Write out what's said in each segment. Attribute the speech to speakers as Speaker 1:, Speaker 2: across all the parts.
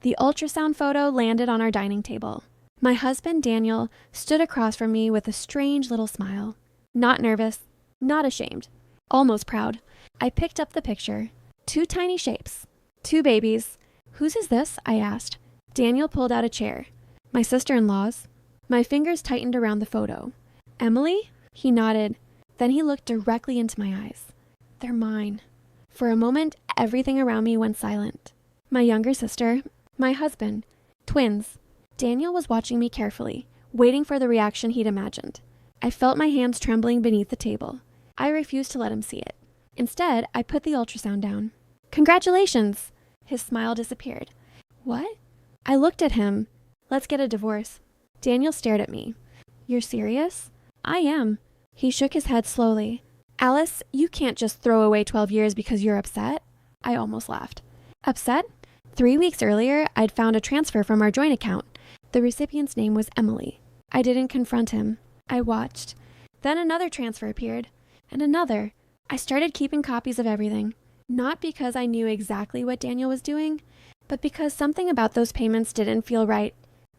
Speaker 1: The ultrasound photo landed on our dining table. My husband, Daniel, stood across from me with a strange little smile. Not nervous, not ashamed, almost proud. I picked up the picture. 2 tiny shapes. 2 babies. Whose is this? I asked. Daniel pulled out a chair. My sister-in-law's. My fingers tightened around the photo. Emily? He nodded. Then he looked directly into my eyes. They're mine. For a moment, everything around me went silent. My younger sister, my husband, twins. Daniel was watching me carefully, waiting for the reaction he'd imagined. I felt my hands trembling beneath the table. I refused to let him see it. Instead, I put the ultrasound down. Congratulations! His smile disappeared. What? I looked at him. Let's get a divorce. Daniel stared at me. You're serious? I am. He shook his head slowly. Alice, you can't just throw away 12 years because you're upset. I almost laughed. Upset? 3 weeks earlier, I'd found a transfer from our joint account. The recipient's name was Emily. I didn't confront him. I watched. Then another transfer appeared. And another. I started keeping copies of everything. Not because I knew exactly what Daniel was doing, but because something about those payments didn't feel right.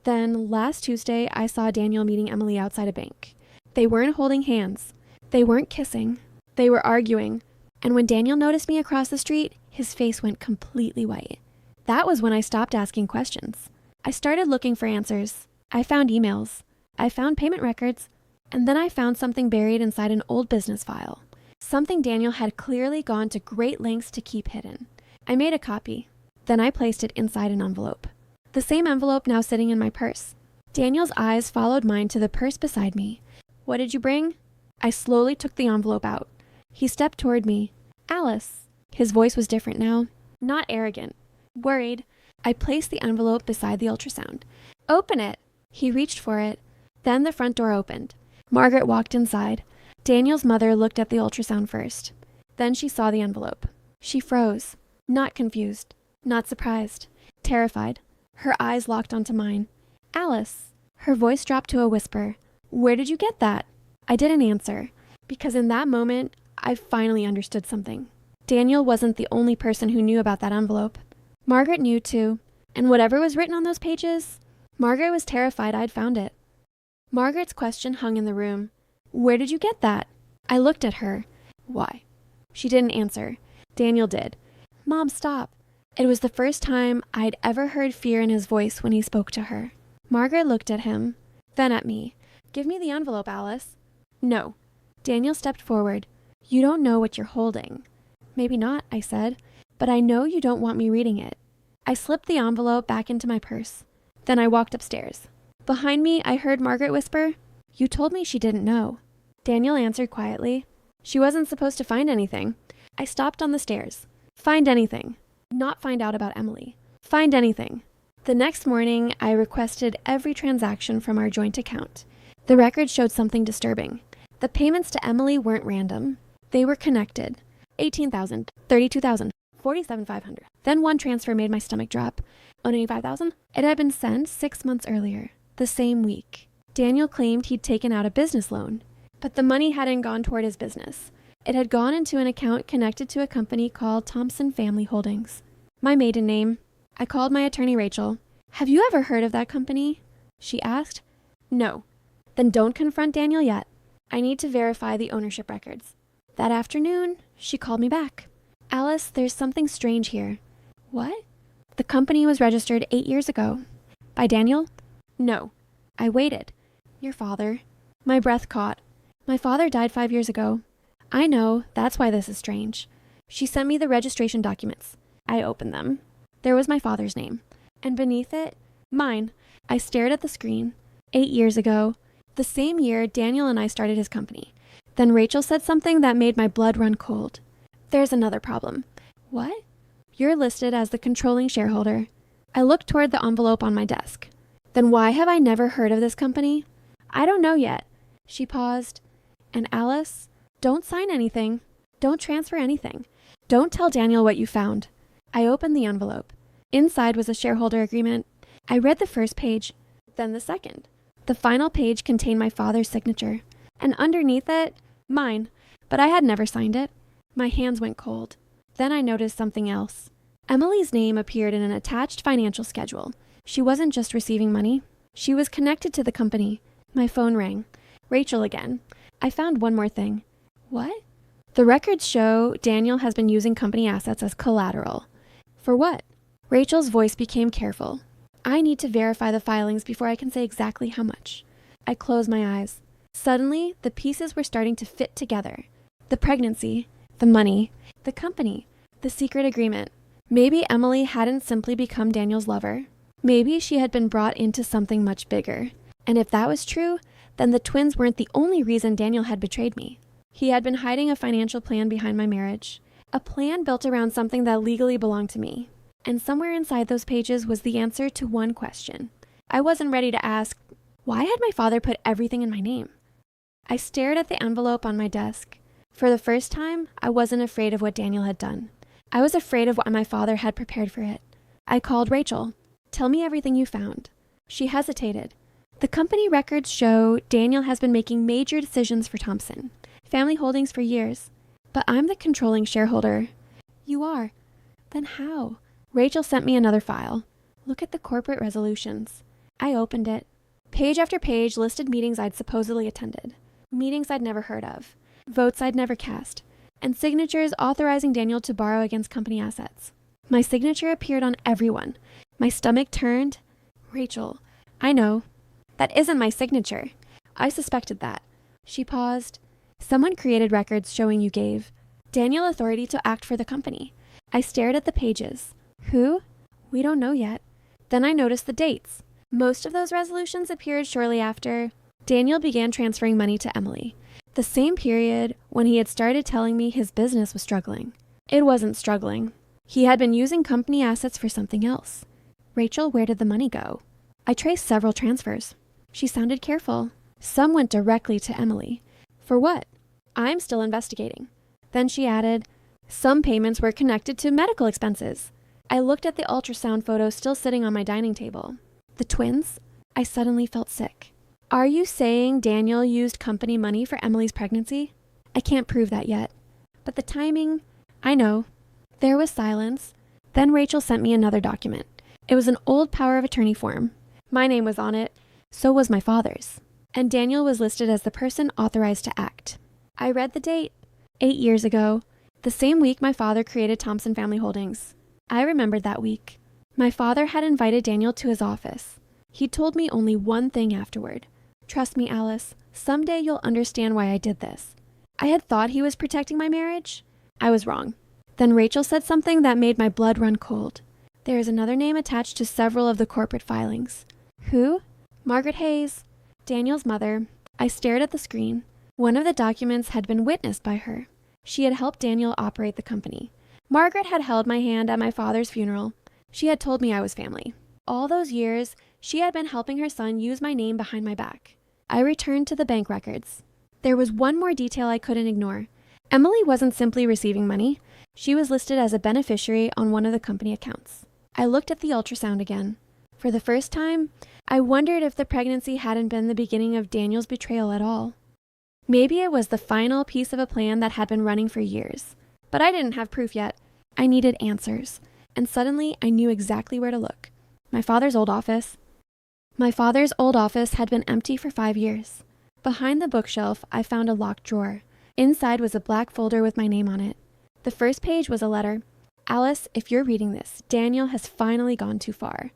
Speaker 1: Then, last Tuesday, I saw Daniel meeting Emily outside a bank. They weren't holding hands. They weren't kissing. They were arguing. And when Daniel noticed me across the street, his face went completely white. That was when I stopped asking questions. I started looking for answers. I found emails. I found payment records. And then I found something buried inside an old business file. Something Daniel had clearly gone to great lengths to keep hidden. I made a copy. Then I placed it inside an envelope. The same envelope now sitting in my purse. Daniel's eyes followed mine to the purse beside me. What did you bring? I slowly took the envelope out. He stepped toward me. Alice. His voice was different now. Not arrogant. Worried. I placed the envelope beside the ultrasound. Open it. He reached for it. Then the front door opened. Margaret walked inside. Daniel's mother looked at the ultrasound first. Then she saw the envelope. She froze. Not confused. Not surprised. Terrified. Her eyes locked onto mine. Alice. Her voice dropped to a whisper. Where did you get that? I didn't answer, because in that moment, I finally understood something. Daniel wasn't the only person who knew about that envelope. Margaret knew too, and whatever was written on those pages, Margaret was terrified I'd found it. Margaret's question hung in the room. Where did you get that? I looked at her. Why? She didn't answer. Daniel did. Mom, stop. It was the first time I'd ever heard fear in his voice when he spoke to her. Margaret looked at him, then at me. Give me the envelope, Alice. No. Daniel stepped forward. You don't know what you're holding. Maybe not, I said, but I know you don't want me reading it. I slipped the envelope back into my purse. Then I walked upstairs. Behind me, I heard Margaret whisper, You told me she didn't know. Daniel answered quietly, She wasn't supposed to find anything. I stopped on the stairs. Find anything. Not find out about Emily. Find anything. The next morning, I requested every transaction from our joint account. The record showed something disturbing. The payments to Emily weren't random. They were connected. $18,000, $32,000, $47,500. Then one transfer made my stomach drop. $185,000? It had been sent 6 months earlier, the same week. Daniel claimed he'd taken out a business loan, but the money hadn't gone toward his business. It had gone into an account connected to a company called Thompson Family Holdings. My maiden name. I called my attorney, Rachel. Have you ever heard of that company? She asked. No. Then don't confront Daniel yet. I need to verify the ownership records. That afternoon, she called me back. Alice, there's something strange here. What? The company was registered 8 years ago. By Daniel? No. I waited. Your father. My breath caught. My father died 5 years ago. I know, that's why this is strange. She sent me the registration documents. I opened them. There was my father's name. And beneath it, mine. I stared at the screen. 8 years ago. The same year Daniel and I started his company. Then Rachel said something that made my blood run cold. There's another problem. What? You're listed as the controlling shareholder. I looked toward the envelope on my desk. Then why have I never heard of this company? I don't know yet. She paused. And Alice, don't sign anything. Don't transfer anything. Don't tell Daniel what you found. I opened the envelope. Inside was a shareholder agreement. I read the first page, then the second. The final page contained my father's signature, and underneath it, mine, but I had never signed it. My hands went cold. Then I noticed something else. Emily's name appeared in an attached financial schedule. She wasn't just receiving money. She was connected to the company. My phone rang. Rachel again. I found one more thing. What? The records show Daniel has been using company assets as collateral. For what? Rachel's voice became careful. I need to verify the filings before I can say exactly how much. I closed my eyes. Suddenly, the pieces were starting to fit together. The pregnancy, the money, the company, the secret agreement. Maybe Emily hadn't simply become Daniel's lover. Maybe she had been brought into something much bigger. And if that was true, then the twins weren't the only reason Daniel had betrayed me. He had been hiding a financial plan behind my marriage. A plan built around something that legally belonged to me. And somewhere inside those pages was the answer to one question. I wasn't ready to ask, why had my father put everything in my name? I stared at the envelope on my desk. For the first time, I wasn't afraid of what Daniel had done. I was afraid of what my father had prepared for it. I called Rachel. Tell me everything you found. She hesitated. The company records show Daniel has been making major decisions for Thompson, family holdings for years. But I'm the controlling shareholder. You are. Then how? Rachel sent me another file. Look at the corporate resolutions. I opened it. Page after page listed meetings I'd supposedly attended. Meetings I'd never heard of. Votes I'd never cast. And signatures authorizing Daniel to borrow against company assets. My signature appeared on everyone. My stomach turned. Rachel, I know. That isn't my signature. I suspected that. She paused. Someone created records showing you gave Daniel authority to act for the company. I stared at the pages. Who? We don't know yet. Then I noticed the dates. Most of those resolutions appeared shortly after Daniel began transferring money to Emily. The same period when he had started telling me his business was struggling. It wasn't struggling. He had been using company assets for something else. Rachel, where did the money go? I traced several transfers. She sounded careful. Some went directly to Emily. For what? I'm still investigating. Then she added, some payments were connected to medical expenses. I looked at the ultrasound photo still sitting on my dining table. The twins? I suddenly felt sick. Are you saying Daniel used company money for Emily's pregnancy? I can't prove that yet. But the timing, I know. There was silence. Then Rachel sent me another document. It was an old power of attorney form. My name was on it. So was my father's. And Daniel was listed as the person authorized to act. I read the date. 8 years ago. The same week my father created Thompson Family Holdings. I remembered that week. My father had invited Daniel to his office. He told me only one thing afterward. Trust me, Alice. Someday you'll understand why I did this. I had thought he was protecting my marriage. I was wrong. Then Rachel said something that made my blood run cold. There is another name attached to several of the corporate filings. Who? Margaret Hayes, Daniel's mother. I stared at the screen. One of the documents had been witnessed by her. She had helped Daniel operate the company. Margaret had held my hand at my father's funeral. She had told me I was family. All those years, she had been helping her son use my name behind my back. I returned to the bank records. There was one more detail I couldn't ignore. Emily wasn't simply receiving money. She was listed as a beneficiary on one of the company accounts. I looked at the ultrasound again. For the first time, I wondered if the pregnancy hadn't been the beginning of Daniel's betrayal at all. Maybe it was the final piece of a plan that had been running for years. But I didn't have proof yet. I needed answers. And suddenly, I knew exactly where to look. My father's old office. My father's old office had been empty for 5 years. Behind the bookshelf, I found a locked drawer. Inside was a black folder with my name on it. The first page was a letter. Alice, if you're reading this, Daniel has finally gone too far.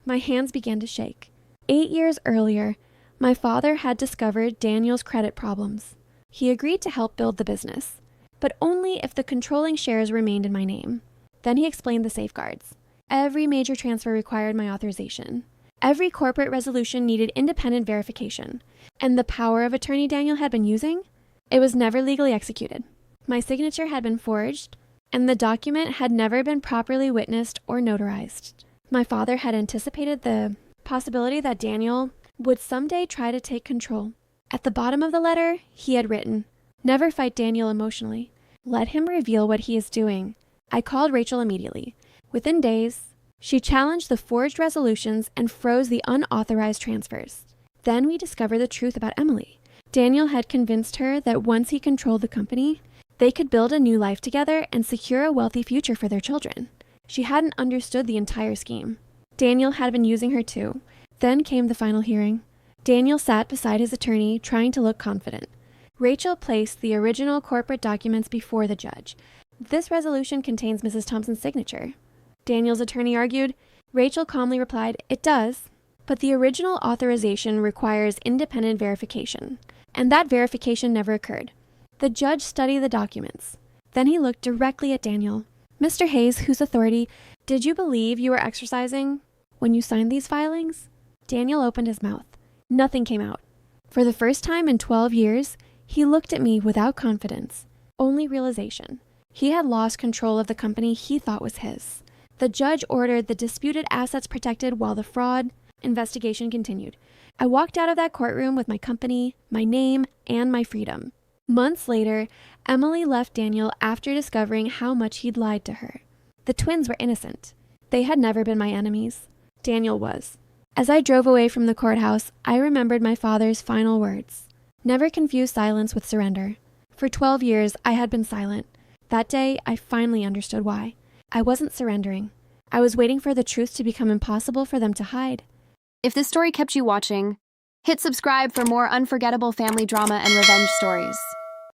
Speaker 1: My hands began to shake. 8 years earlier, my father had discovered Daniel's credit problems. He agreed to help build the business, but only if the controlling shares remained in my name. Then he explained the safeguards. Every major transfer required my authorization. Every corporate resolution needed independent verification. And the power of attorney Daniel had been using? It was never legally executed. My signature had been forged, and the document had never been properly witnessed or notarized. My father had anticipated the possibility that Daniel would someday try to take control. At the bottom of the letter, he had written, "Never fight Daniel emotionally. Let him reveal what he is doing." I called Rachel immediately. Within days, she challenged the forged resolutions and froze the unauthorized transfers. Then we discovered the truth about Emily. Daniel had convinced her that once he controlled the company, they could build a new life together and secure a wealthy future for their children. She hadn't understood the entire scheme. Daniel had been using her too. Then came the final hearing. Daniel sat beside his attorney, trying to look confident. Rachel placed the original corporate documents before the judge. This resolution contains Mrs. Thompson's signature. Daniel's attorney argued. Rachel calmly replied, "It does, but the original authorization requires independent verification." And that verification never occurred. The judge studied the documents. Then he looked directly at Daniel. "Mr. Hayes, whose authority did you believe you were exercising when you signed these filings?" Daniel opened his mouth. Nothing came out. For the first time in 12 years, he looked at me without confidence, only realization. He had lost control of the company he thought was his. The judge ordered the disputed assets protected while the fraud investigation continued. I walked out of that courtroom with my company, my name, and my freedom. Months later, Emily left Daniel after discovering how much he'd lied to her. The twins were innocent. They had never been my enemies. Daniel was. As I drove away from the courthouse, I remembered my father's final words. Never confuse silence with surrender. For 12 years, I had been silent. That day, I finally understood why. I wasn't surrendering. I was waiting for the truth to become impossible for them to hide.
Speaker 2: If this story kept you watching, hit subscribe for more unforgettable family drama and revenge stories.